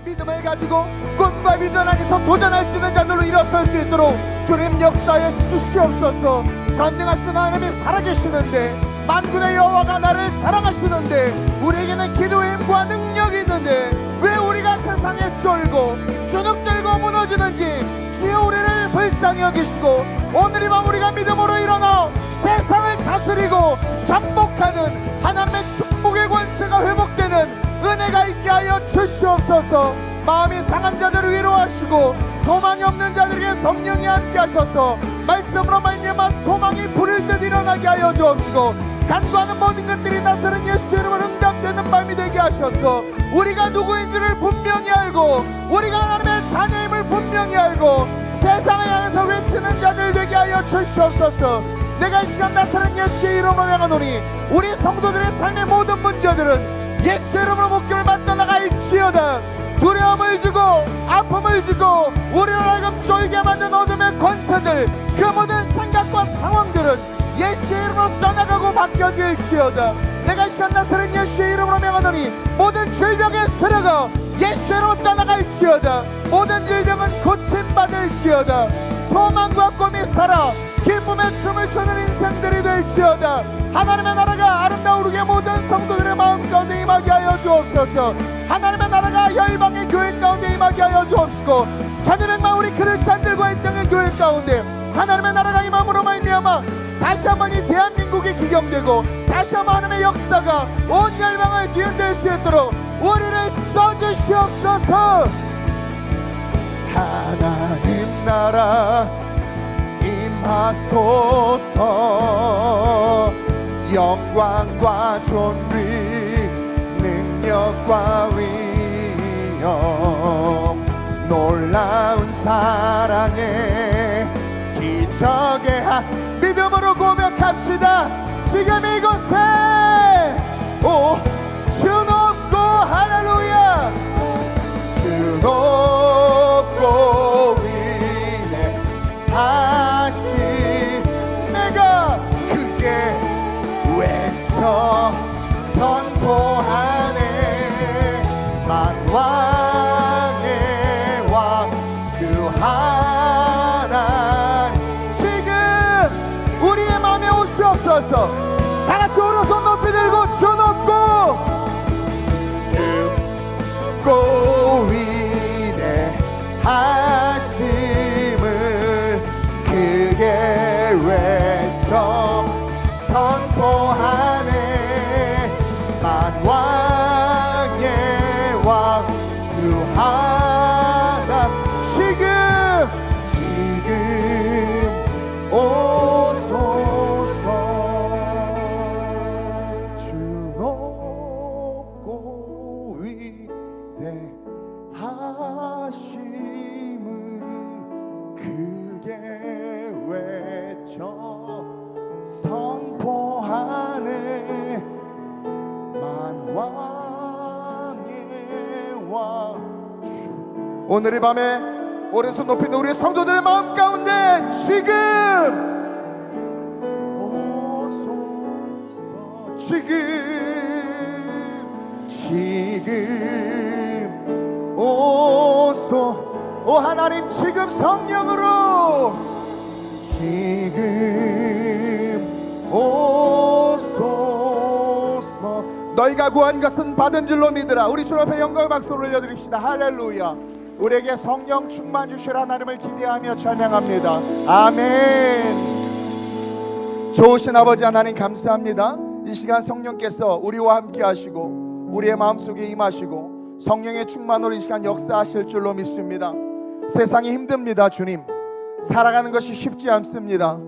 믿음을 가지고 꿈과 비전 안에서 도전할 수 있는 자들로 일어설 수 있도록 주님 역사에 주시옵소서. 전능하신 하나님이 살아계시는데, 만군의 여호와가 나를 사랑하시는데, 우리에게는 기도의 힘과 능력이 있는데 왜 우리가 세상에 쫄고 주눅들고 무너지는지 주여 우리를 불쌍히 여기시고 오늘 이 밤 우리가 믿음으로 일어나 세상을 다스리고 정복하는 하나님의 축복의 권세가 회복되는 은혜가 있게 하여 주시옵소서. 마음이 상한 자들을 위로하시고 소망이 없는 자들에게 성령이 함께 하셔서 말씀으로 말미암아 소망이 불을 듯 일어나게 하여 주옵시고, 간구하는 모든 것들이 나서는 예수 이름으로 응답되는 밤이 되게 하셔서 우리가 누구인지를 분명히 알고 우리가 하나님의 자녀임을 분명히 알고 세상을 향해서 외치는 자들 되게 하여 주시옵소서. 내가 이 시간 나서는 예수의 이름으로 명하노니 우리 성도들의 삶의 모든 문제들은 예수 이름으로 목표를 맞춰 나갈지어다. 두려움을 주고 아픔을 주고 우리를 하여금 쫄게 만든 어둠의 권세들, 그 모든 생각과 상황들은 예수의 이름으로 떠나가고 바뀌어질지어다. 내가 이 시간 나서는 예수의 이름으로 명하노니 모든 질병의 세력아 예수의 이름으로 떠나갈지어다. 모든 질병은 고침받을지어다. 소망과 꿈이 살아 기쁨의 춤을 추는 인생들이 될지어다. 하나님의 나라가 아름다우르게 모든 성도들의 마음 가운데 임하게 하여 주옵소서. 하나님의 나라가 열방의 교회 가운데 임하게 하여 주옵시고 1200만 우리 크리스찬들과 이 땅의 교회 가운데 하나님의 나라가 임함으로 말미암아 다시 한번 이 대한민국이 기경되고 다시 한번 하나님의 역사가 온 열방을 뒤흔들 수 있도록 우리를 써주시옵소서. 하나님 나라 임하소서. 영광과 존귀 능력과 위엄 놀라운 사랑의 기적의 믿음으로 고백합시다. 지금 이곳에 주 높고 할렐루야, 주 높고 위대하시 내가 크게 외쳐 선포하네. 만왕의 왕 주 하나님 지금 우리의 마음에 오시옵소서. 다같이 오른손 높이 들고 주 높고 위대하심을 크게 외쳐 선포하네. 만왕의 왕 주 하나 지금 오소서. 주 높고 위대하심을 크게 외쳐 선포하네. 만왕의 왕. 오늘 이 밤에 오른손 높이 있는 우리의 성도들의 마음 가운데 지금 오소서. 지금 오소. 오 하나님 지금 성령으로 지금 오소서. 너희가 구한 것은 받은 줄로 믿으라. 우리 주 앞에 영광의 박수를 올려드립시다. 할렐루야. 우리에게 성령 충만 주실 하나님을 기대하며 찬양합니다. 아멘. 좋으신 아버지 하나님 감사합니다. 이 시간 성령께서 우리와 함께 하시고 우리의 마음속에 임하시고 성령의 충만으로 이 시간 역사하실 줄로 믿습니다. 세상이 힘듭니다. 주님, 살아가는 것이 쉽지 않습니다.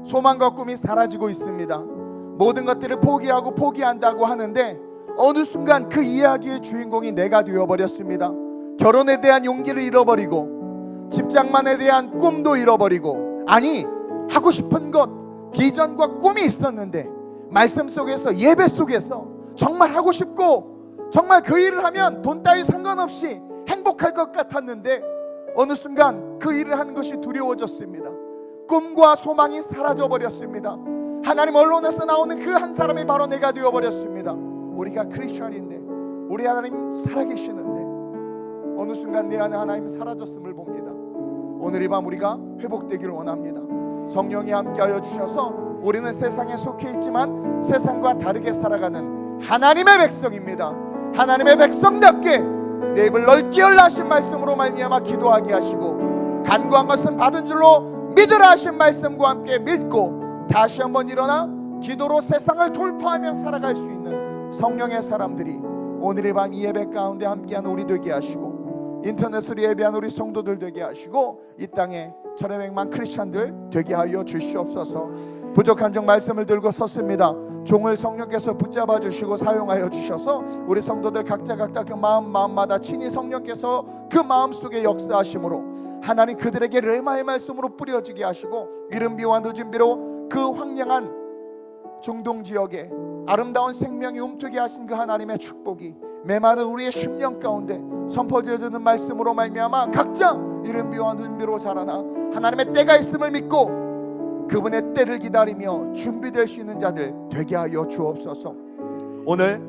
소망과 꿈이 사라지고 있습니다. 모든 것들을 포기하고 포기한다고 하는데 어느 순간 그 이야기의 주인공이 내가 되어버렸습니다. 결혼에 대한 용기를 잃어버리고 직장만에 대한 꿈도 잃어버리고, 아니 하고 싶은 것 비전과 꿈이 있었는데 말씀 속에서 예배 속에서 정말 하고 싶고 정말 그 일을 하면 돈 따위 상관없이 행복할 것 같았는데 어느 순간 그 일을 하는 것이 두려워졌습니다. 꿈과 소망이 사라져버렸습니다. 하나님 언론에서 나오는 그 한 사람이 바로 내가 되어버렸습니다. 우리가 크리스천인데 우리 하나님 살아계시는데 어느 순간 내 안에 하나님 사라졌음을 봅니다. 오늘 이 밤 우리가 회복되기를 원합니다. 성령이 함께하여 주셔서 우리는 세상에 속해 있지만 세상과 다르게 살아가는 하나님의 백성입니다. 하나님의 백성답게 내 입을 넓게 열라 하신 말씀으로 말미암아 기도하게 하시고, 간구한 것은 받은 줄로 믿으라 하신 말씀과 함께 믿고 다시 한번 일어나 기도로 세상을 돌파하며 살아갈 수 있는 성령의 사람들이 오늘 이 밤 이 예배 가운데 함께하는 우리 되게 하시고, 인터넷으로 예배한 우리 성도들 되게 하시고, 이 땅에 천하백만 크리스찬들 되게 하여 주시옵소서. 부족한 점 말씀을 들고 섰습니다. 종을 성령께서 붙잡아 주시고 사용하여 주셔서 우리 성도들 각자 그 마음마다 친히 성령께서 그 마음속에 역사하심으로 하나님 그들에게 르마의 말씀으로 뿌려지게 하시고, 이른 비와 늦은 비로 그 황량한 중동 지역에 아름다운 생명이 움트게 하신 그 하나님의 축복이 메마른 우리의 심령 가운데 선포되어지는 말씀으로 말미암아 각자 이른 비와 늦은 비로 자라나 하나님의 때가 있음을 믿고 그분의 때를 기다리며 준비될 수 있는 자들 되게 하여 주옵소서. 오늘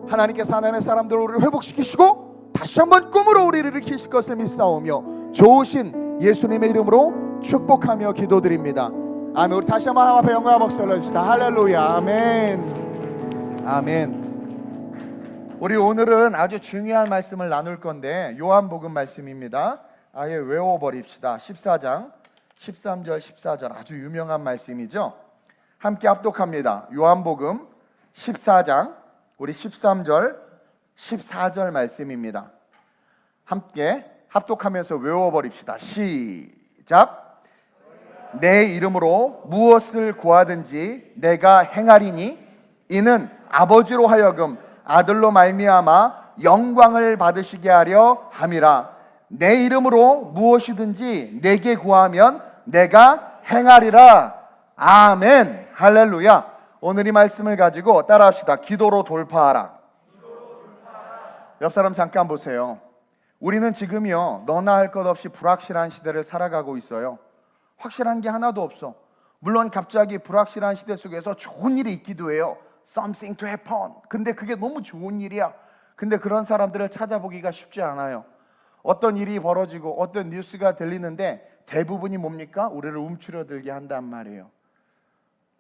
하나님께서 하나님의 사람들을 우리를 회복시키시고 다시 한번 꿈으로 우리를 일으키실 것을 믿사오며 좋으신 예수님의 이름으로 축복하며 기도드립니다. 아멘. 우리 다시 한번 하나님 앞에 영광과 박수를 해주시다. 할렐루야. 아멘. 아멘. 우리 오늘은 아주 중요한 말씀을 나눌 건데 요한복음 말씀입니다. 아예 외워버립시다. 14장 13절 14절 아주 유명한 말씀이죠. 함께 합독합니다. 요한복음 14장 우리 13절 14절 말씀입니다. 함께 합독하면서 외워버립시다. 시작. 내 이름으로 무엇을 구하든지 내가 행하리니 이는 아버지로 하여금 아들로 말미암아 영광을 받으시게 하려 함이라. 내 이름으로 무엇이든지 내게 구하면 내가 행하리라. 아멘. 할렐루야. 오늘 이 말씀을 가지고 따라합시다. 기도로 돌파하라. 옆 사람 잠깐 보세요. 우리는 지금요 너나 할 것 없이 불확실한 시대를 살아가고 있어요. 확실한 게 하나도 없어. 물론 갑자기 불확실한 시대 속에서 좋은 일이 있기도 해요. Something to happen. 근데 그게 너무 좋은 일이야. 근데 그런 사람들을 찾아보기가 쉽지 않아요. 어떤 일이 벌어지고 어떤 뉴스가 들리는데 대부분이 뭡니까? 우리를 움츠러들게 한단 말이에요.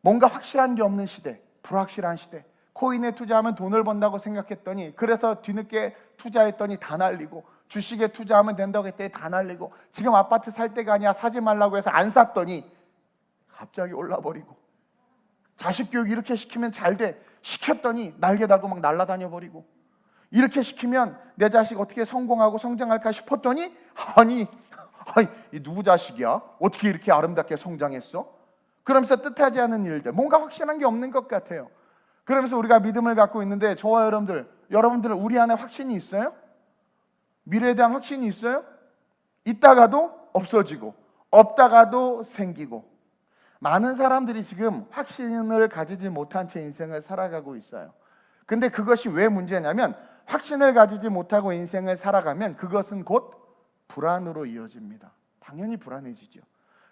뭔가 확실한 게 없는 시대, 불확실한 시대. 코인에 투자하면 돈을 번다고 생각했더니, 그래서 뒤늦게 투자했더니 다 날리고, 주식에 투자하면 된다고 했더니 다 날리고, 지금 아파트 살 때가 아니야 사지 말라고 해서 안 샀더니 갑자기 올라버리고, 자식 교육 이렇게 시키면 잘 돼 시켰더니 날개 달고 막 날아다녀 버리고, 이렇게 시키면 내 자식 어떻게 성공하고 성장할까 싶었더니 아니 이 누구 자식이야? 어떻게 이렇게 아름답게 성장했어? 그러면서 뜻하지 않은 일들, 뭔가 확실한 게 없는 것 같아요. 그러면서 우리가 믿음을 갖고 있는데 저와 여러분들 우리 안에 확신이 있어요? 미래에 대한 확신이 있어요? 있다가도 없어지고 없다가도 생기고, 많은 사람들이 지금 확신을 가지지 못한 채 인생을 살아가고 있어요. 근데 그것이 왜 문제냐면, 확신을 가지지 못하고 인생을 살아가면 그것은 곧 불안으로 이어집니다. 당연히 불안해지죠.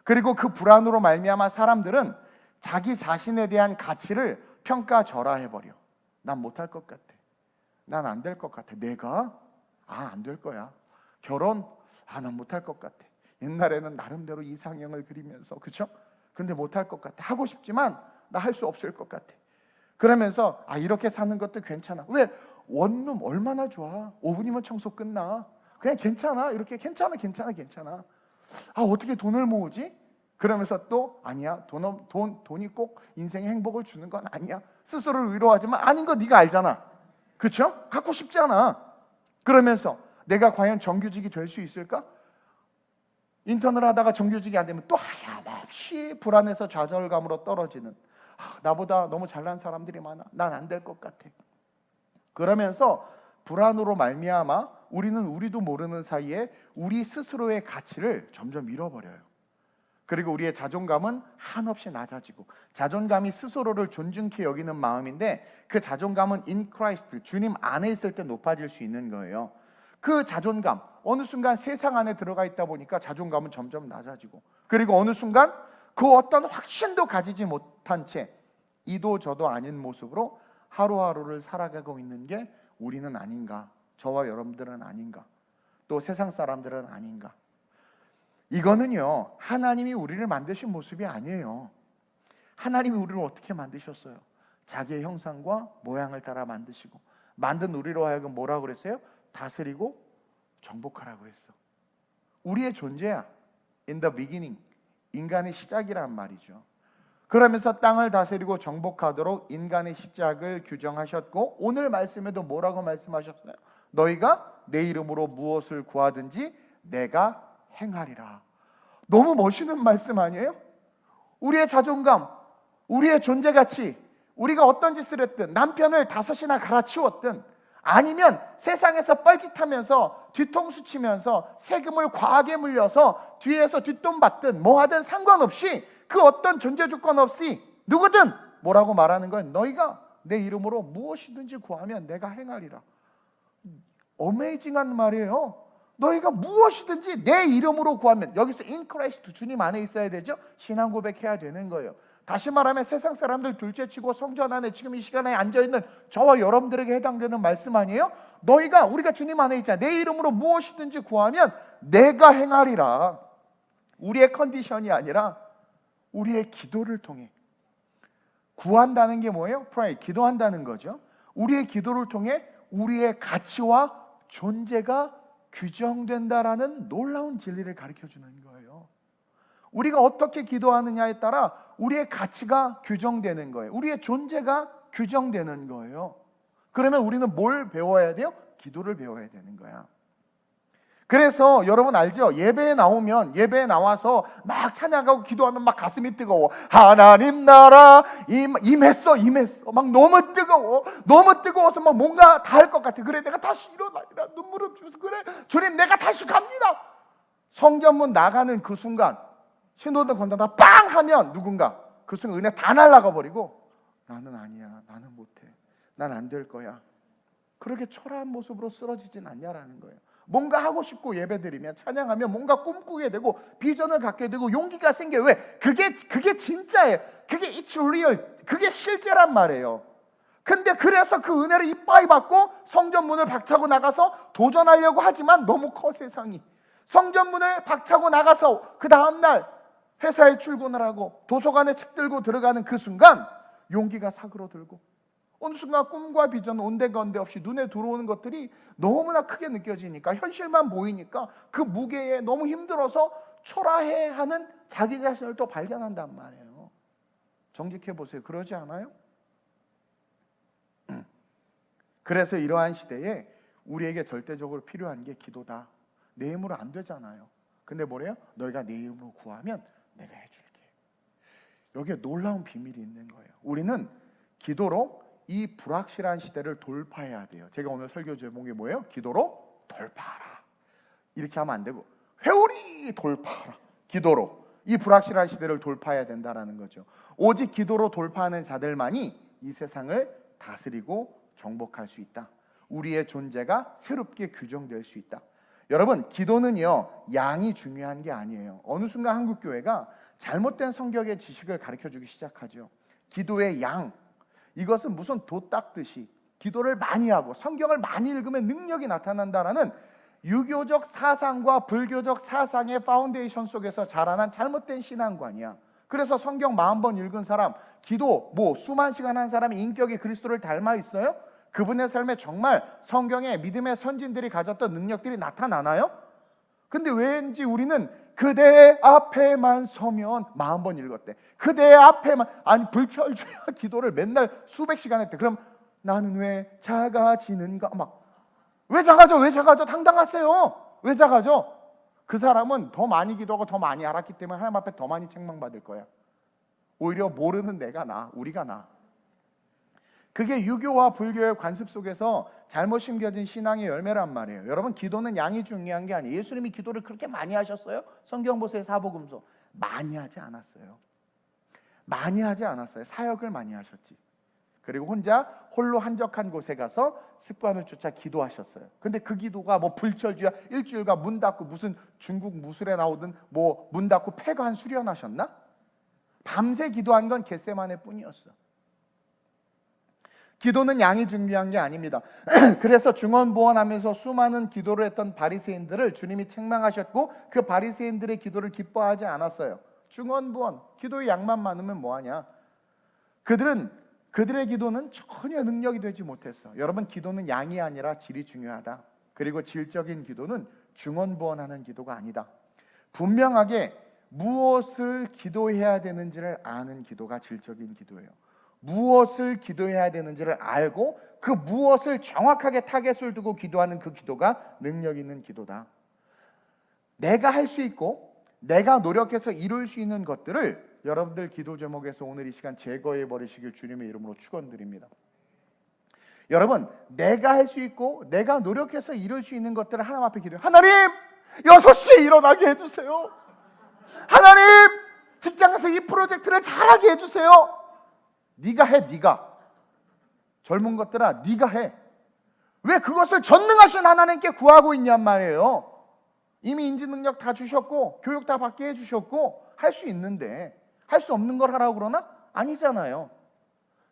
그리고 그 불안으로 말미암아 사람들은 자기 자신에 대한 가치를 평가절하해버려. 난 못할 것 같아. 난 안 될 것 같아. 내가? 안 될 거야. 결혼? 난 못할 것 같아. 옛날에는 나름대로 이상형을 그리면서, 그렇죠? 근데 못할 것 같아. 하고 싶지만 나 할 수 없을 것 같아. 그러면서 이렇게 사는 것도 괜찮아. 왜? 원룸 얼마나 좋아. 5분이면 청소 끝나. 그냥 괜찮아. 이렇게 괜찮아. 어떻게 돈을 모으지? 그러면서 또 아니야. 돈이 꼭 인생에 행복을 주는 건 아니야. 스스로를 위로하지만 아닌 거 네가 알잖아. 그렇죠? 갖고 싶지 않아. 그러면서 내가 과연 정규직이 될 수 있을까? 인턴을 하다가 정규직이 안 되면 또 하염없이 불안해서 좌절감으로 떨어지는, 나보다 너무 잘난 사람들이 많아. 난 안 될 것 같아. 그러면서 불안으로 말미암아 우리는 우리도 모르는 사이에 우리 스스로의 가치를 점점 잃어버려요. 그리고 우리의 자존감은 한없이 낮아지고, 자존감이 스스로를 존중케 여기는 마음인데 그 자존감은 in Christ, 주님 안에 있을 때 높아질 수 있는 거예요. 그 자존감, 어느 순간 세상 안에 들어가 있다 보니까 자존감은 점점 낮아지고, 그리고 어느 순간 그 어떤 확신도 가지지 못한 채 이도 저도 아닌 모습으로 하루하루를 살아가고 있는 게 우리는 아닌가, 저와 여러분들은 아닌가. 또 세상 사람들은 아닌가? 이거는요, 하나님이 우리를 만드신 모습이 아니에요. 하나님이 우리를 어떻게 만드셨어요? 자기의 형상과 모양을 따라 만드시고, 만든 우리로 하여금 뭐라고 그랬어요? 다스리고 정복하라고 했어. 우리의 존재야. In the beginning, 인간의 시작이란 말이죠. 그러면서 땅을 다스리고 정복하도록 인간의 시작을 규정하셨고, 오늘 말씀에도 뭐라고 말씀하셨어요? 너희가 내 이름으로 무엇을 구하든지 내가 행하리라. 너무 멋있는 말씀 아니에요? 우리의 자존감, 우리의 존재가치, 우리가 어떤 짓을 했든, 남편을 5이나 갈아치웠든, 아니면 세상에서 뻘짓하면서 뒤통수 치면서 세금을 과하게 물려서 뒤에서 뒷돈 받든 뭐 하든 상관없이, 그 어떤 존재 조건 없이 누구든 뭐라고 말하는 건, 너희가 내 이름으로 무엇이든지 구하면 내가 행하리라. 어메이징한 말이에요. 너희가 무엇이든지 내 이름으로 구하면, 여기서 in Christ, 주님 안에 있어야 되죠. 신앙 고백해야 되는 거예요. 다시 말하면 세상 사람들 둘째치고 성전 안에 지금 이 시간에 앉아있는 저와 여러분들에게 해당되는 말씀 아니에요? 너희가, 우리가 주님 안에 있잖아. 내 이름으로 무엇이든지 구하면 내가 행하리라. 우리의 컨디션이 아니라 우리의 기도를 통해. 구한다는 게 뭐예요? pray, 기도한다는 거죠. 우리의 기도를 통해 우리의 가치와 존재가 규정된다라는 놀라운 진리를 가르쳐주는 거예요. 우리가 어떻게 기도하느냐에 따라 우리의 가치가 규정되는 거예요. 우리의 존재가 규정되는 거예요. 그러면 우리는 뭘 배워야 돼요? 기도를 배워야 되는 거야. 그래서 여러분 알죠? 예배에 나오면, 예배에 나와서 막 찬양하고 기도하면 막 가슴이 뜨거워. 하나님 나라 임했어. 막 너무 뜨거워. 너무 뜨거워서 막 뭔가 다 할 것 같아. 그래, 내가 다시 일어나리라. 눈물을 주면서, 그래 주님 내가 다시 갑니다. 성전문 나가는 그 순간, 신호등 건너다 빵 하면 누군가 그 순간 은혜 다 날아가 버리고, 나는 아니야, 나는 못해, 난 안 될 거야. 그렇게 초라한 모습으로 쓰러지진 않냐라는 거예요. 뭔가 하고 싶고 예배드리면, 찬양하면 뭔가 꿈꾸게 되고 비전을 갖게 되고 용기가 생겨요. 왜? 그게 진짜예요. 그게 it's real, 그게 실제란 말이에요. 근데 그래서 그 은혜를 이빠이 받고 성전문을 박차고 나가서 도전하려고 하지만 너무 커 세상이. 성전문을 박차고 나가서 그 다음날 회사에 출근을 하고 도서관에 책 들고 들어가는 그 순간 용기가 사그러들고, 어느 순간 꿈과 비전 온데간데 없이 눈에 들어오는 것들이 너무나 크게 느껴지니까, 현실만 보이니까 그 무게에 너무 힘들어서 초라해하는 자기 자신을 또 발견한단 말이에요. 정직해 보세요. 그러지 않아요? 그래서 이러한 시대에 우리에게 절대적으로 필요한 게 기도다. 내 힘으로 안 되잖아요. 근데 뭐래요? 너희가 내 이름으로 구하면 내가 해줄게. 여기에 놀라운 비밀이 있는 거예요. 우리는 기도로 이 불확실한 시대를 돌파해야 돼요. 제가 오늘 설교 제목이 뭐예요? 기도로 돌파하라. 이렇게 하면 안 되고 회오리 돌파하라. 기도로 이 불확실한 시대를 돌파해야 된다라는 거죠. 오직 기도로 돌파하는 자들만이 이 세상을 다스리고 정복할 수 있다. 우리의 존재가 새롭게 규정될 수 있다. 여러분, 기도는요, 양이 중요한 게 아니에요. 어느 순간 한국교회가 잘못된 성경의 지식을 가르쳐주기 시작하죠. 기도의 양, 이것은 무슨 도 닦듯이 기도를 많이 하고 성경을 많이 읽으면 능력이 나타난다라는 유교적 사상과 불교적 사상의 파운데이션 속에서 자라난 잘못된 신앙관이야. 그래서 성경 40번 읽은 사람, 기도 수만 시간 한 사람이 인격이 그리스도를 닮아 있어요? 그분의 삶에 정말 성경의 믿음의 선진들이 가졌던 능력들이 나타나나요? 근데 왠지 우리는 그대 앞에만 서면 40번 읽었대. 그대 앞에만, 아니 불철주야 기도를 맨날 수백 시간 했대. 그럼 나는 왜 작아지는가? 막 왜 작아져? 당당하세요. 왜 작아져? 그 사람은 더 많이 기도하고 더 많이 알았기 때문에 하나님 앞에 더 많이 책망받을 거야. 오히려 모르는 내가 나, 우리가 나. 그게 유교와 불교의 관습 속에서 잘못 심겨진 신앙의 열매란 말이에요. 여러분, 기도는 양이 중요한 게 아니에요. 예수님이 기도를 그렇게 많이 하셨어요? 성경 보세요. 사복음서 많이 하지 않았어요. 사역을 많이 하셨지. 그리고 혼자 홀로 한적한 곳에 가서 습관을 쫓아 기도하셨어요. 근데 그 기도가 불철주야 일주일간 문 닫고 무슨 중국 무술에 나오던 문 닫고 폐관 수련하셨나? 밤새 기도한 건 겟세마네 뿐이었어. 기도는 양이 중요한 게 아닙니다. 그래서 중언부언하면서 수많은 기도를 했던 바리새인들을 주님이 책망하셨고 그 바리새인들의 기도를 기뻐하지 않았어요. 중언부언, 기도의 양만 많으면 뭐하냐. 그들의 기도는 전혀 능력이 되지 못했어. 여러분, 기도는 양이 아니라 질이 중요하다. 그리고 질적인 기도는 중언부언하는 기도가 아니다. 분명하게 무엇을 기도해야 되는지를 아는 기도가 질적인 기도예요. 무엇을 기도해야 되는지를 알고 그 무엇을 정확하게 타겟을 두고 기도하는 그 기도가 능력 있는 기도다. 내가 할 수 있고 내가 노력해서 이룰 수 있는 것들을 여러분들 기도 제목에서 오늘 이 시간 제거해 버리시길 주님의 이름으로 축원드립니다. 여러분, 내가 할 수 있고 내가 노력해서 이룰 수 있는 것들을 하나님 앞에 기도해요. 하나님, 6시에 일어나게 해주세요. 하나님, 직장에서 이 프로젝트를 잘하게 해주세요. 네가 해. 네가 젊은 것들아, 네가 해. 왜 그것을 전능하신 하나님께 구하고 있냔 말이에요. 이미 인지 능력 다 주셨고 교육 다 받게 해주셨고 할 수 있는데 할 수 없는 걸 하라고 그러나? 아니잖아요.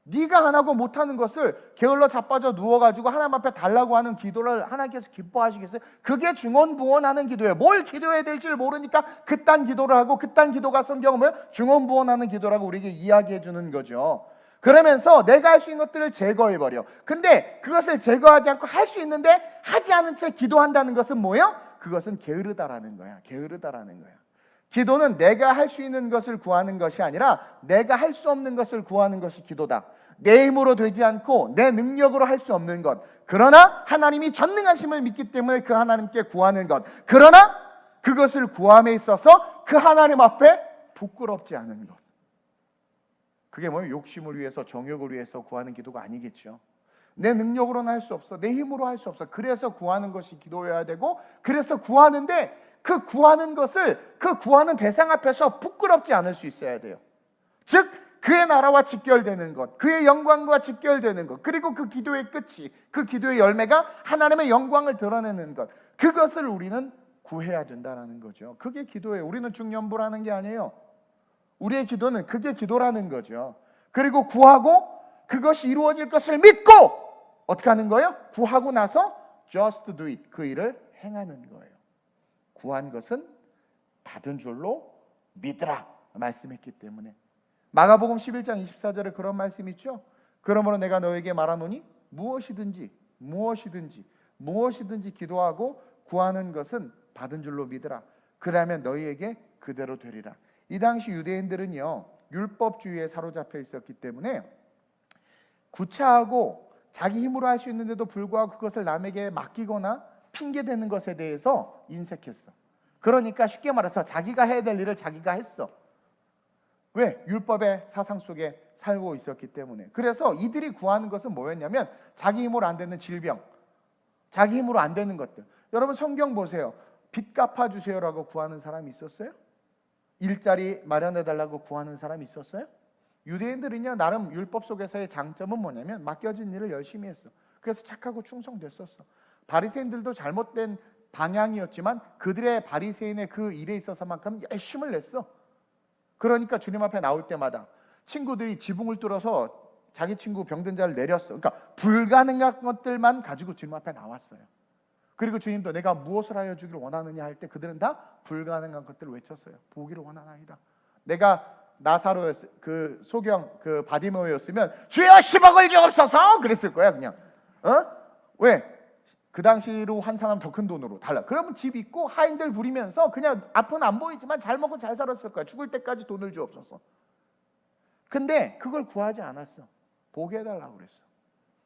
네가 안 하고 못하는 것을 게을러 자빠져 누워가지고 하나님 앞에 달라고 하는 기도를 하나님께서 기뻐하시겠어요? 그게 중언부언하는 기도예요. 뭘 기도해야 될지를 모르니까 그딴 기도를 하고 그딴 기도가 성경은 중언부언하는 기도라고 우리에게 이야기해 주는 거죠. 그러면서 내가 할 수 있는 것들을 제거해버려. 근데 그것을 제거하지 않고 할 수 있는데 하지 않은 채 기도한다는 것은 뭐예요? 그것은 게으르다라는 거야. 게으르다라는 거야. 기도는 내가 할 수 있는 것을 구하는 것이 아니라 내가 할 수 없는 것을 구하는 것이 기도다. 내 힘으로 되지 않고 내 능력으로 할 수 없는 것, 그러나 하나님이 전능하심을 믿기 때문에 그 하나님께 구하는 것, 그러나 그것을 구함에 있어서 그 하나님 앞에 부끄럽지 않은 것. 그게 뭐예요? 욕심을 위해서, 정욕을 위해서 구하는 기도가 아니겠죠. 내 능력으로는 할 수 없어. 내 힘으로 할 수 없어. 그래서 구하는 것이 기도여야 되고, 그래서 구하는데 그 구하는 것을 그 구하는 대상 앞에서 부끄럽지 않을 수 있어야 돼요. 즉 그의 나라와 직결되는 것, 그의 영광과 직결되는 것, 그리고 그 기도의 끝이, 그 기도의 열매가 하나님의 영광을 드러내는 것, 그것을 우리는 구해야 된다는 거죠. 그게 기도예요. 우리는 중연부라는 게 아니에요. 우리의 기도는 그게 기도라는 거죠. 그리고 구하고 그것이 이루어질 것을 믿고 어떻게 하는 거예요? 구하고 나서 just do it, 그 일을 행하는 거예요. 구한 것은 받은 줄로 믿으라 말씀했기 때문에. 마가복음 11장 24절에 그런 말씀이 있죠. 그러므로 내가 너에게 말하노니 무엇이든지 기도하고 구하는 것은 받은 줄로 믿으라. 그러면 너희에게 그대로 되리라. 이 당시 유대인들은요, 율법주의에 사로잡혀 있었기 때문에 구차하고 자기 힘으로 할 수 있는데도 불구하고 그것을 남에게 맡기거나 핑계대는 것에 대해서 인색했어. 그러니까 쉽게 말해서 자기가 해야 될 일을 자기가 했어. 왜? 율법의 사상 속에 살고 있었기 때문에. 그래서 이들이 구하는 것은 뭐였냐면 자기 힘으로 안 되는 질병, 자기 힘으로 안 되는 것들. 여러분 성경 보세요. 빚 갚아주세요라고 구하는 사람이 있었어요? 일자리 마련해달라고 구하는 사람이 있었어요? 유대인들은요, 나름 율법 속에서의 장점은 뭐냐면 맡겨진 일을 열심히 했어. 그래서 착하고 충성됐었어. 바리새인들도 잘못된 방향이었지만 그들의 바리새인의 그 일에 있어서만큼 열심을 냈어. 그러니까 주님 앞에 나올 때마다 친구들이 지붕을 뚫어서 자기 친구 병든 자를 내렸어. 그러니까 불가능한 것들만 가지고 주님 앞에 나왔어요. 그리고 주님도 내가 무엇을 하여 주기를 원하느냐 할 때 그들은 다 불가능한 것들을 외쳤어요. 보기를 원하나이다. 내가 나사로였, 그 소경 그 바디메오였으면 주여 10억을 주옵소서 그랬을 거야 그냥. 왜? 그 당시로 환산하면 더 큰 돈으로 달라. 그러면 집 있고 하인들 부리면서 그냥 앞은 안 보이지만 잘 먹고 잘 살았을 거야. 죽을 때까지 돈을 주옵소서. 근데 그걸 구하지 않았어. 보게 해달라고 그랬어.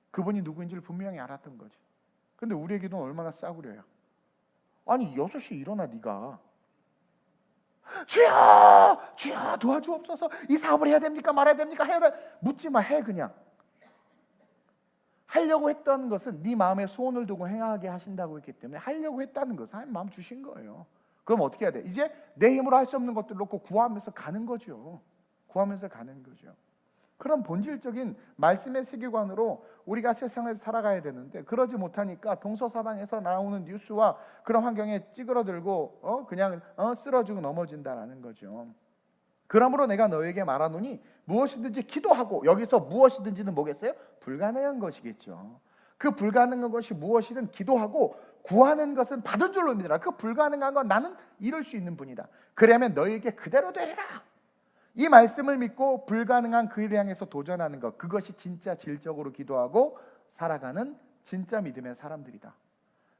그분이 누구인지를 분명히 알았던 거지. 근데 우리의 기도는 얼마나 싸구려야. 아니 6시에 일어나 네가. 주여 도와주옵소서. 이 사업을 해야 됩니까 말아야 됩니까? 해야 돼. 묻지 마. 해 그냥. 하려고 했던 것은 네 마음에 소원을 두고 행하게 하신다고 했기 때문에 하려고 했다는 것은 하나님 마음 주신 거예요. 그럼 어떻게 해야 돼? 이제 내 힘으로 할 수 없는 것들 놓고 구하면서 가는 거죠. 구하면서 가는 거죠. 그런 본질적인 말씀의 세계관으로 우리가 세상에서 살아가야 되는데 그러지 못하니까 동서사방에서 나오는 뉴스와 그런 환경에 찌그러들고 그냥 쓰러지고 넘어진다라는 거죠. 그러므로 내가 너에게 말하노니 무엇이든지 기도하고, 여기서 무엇이든지는 뭐겠어요? 불가능한 것이겠죠. 그 불가능한 것이 무엇이든 기도하고 구하는 것은 받은 줄로 믿으라. 그 불가능한 건 나는 이룰 수 있는 분이다. 그러면 너에게 그대로 되리라. 이 말씀을 믿고 불가능한 그 일을 향해서 도전하는 것, 그것이 진짜 질적으로 기도하고 살아가는 진짜 믿음의 사람들이다.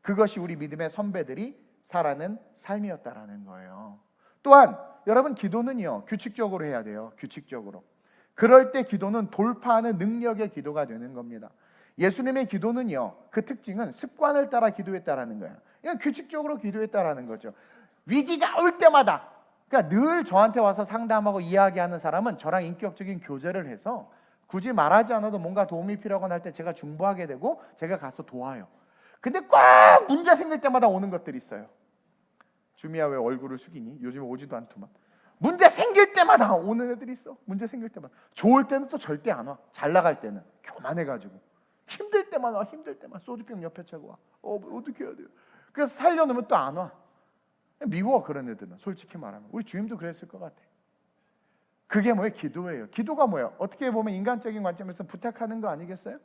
그것이 우리 믿음의 선배들이 살아낸 삶이었다라는 거예요. 또한 여러분, 기도는요 규칙적으로 해야 돼요. 규칙적으로. 그럴 때 기도는 돌파하는 능력의 기도가 되는 겁니다. 예수님의 기도는요, 그 특징은 습관을 따라 기도했다라는 거예요. 이건 규칙적으로 기도했다라는 거죠. 위기가 올 때마다, 그러니까 늘 저한테 와서 상담하고 이야기하는 사람은 저랑 인격적인 교제를 해서 굳이 말하지 않아도 뭔가 도움이 필요하거나 할 때 제가 중보하게 되고 제가 가서 도와요. 근데 꼭 문제 생길 때마다 오는 것들이 있어요. 주미야 왜 얼굴을 숙이니? 요즘 오지도 않더만. 문제 생길 때마다 오는 애들이 있어. 문제 생길 때마다. 좋을 때는 또 절대 안 와. 잘 나갈 때는 교만해가지고. 힘들 때만 와. 힘들 때만 소주병 옆에 차고 와. 어떻게 해야 돼요? 그래서 살려놓으면 또 안 와. 미워, 그런 애들은. 솔직히 말하면 우리 주님도 그랬을 것 같아. 그게 뭐예요? 기도예요. 기도가 뭐예요? 어떻게 보면 인간적인 관점에서 부탁하는 거 아니겠어요?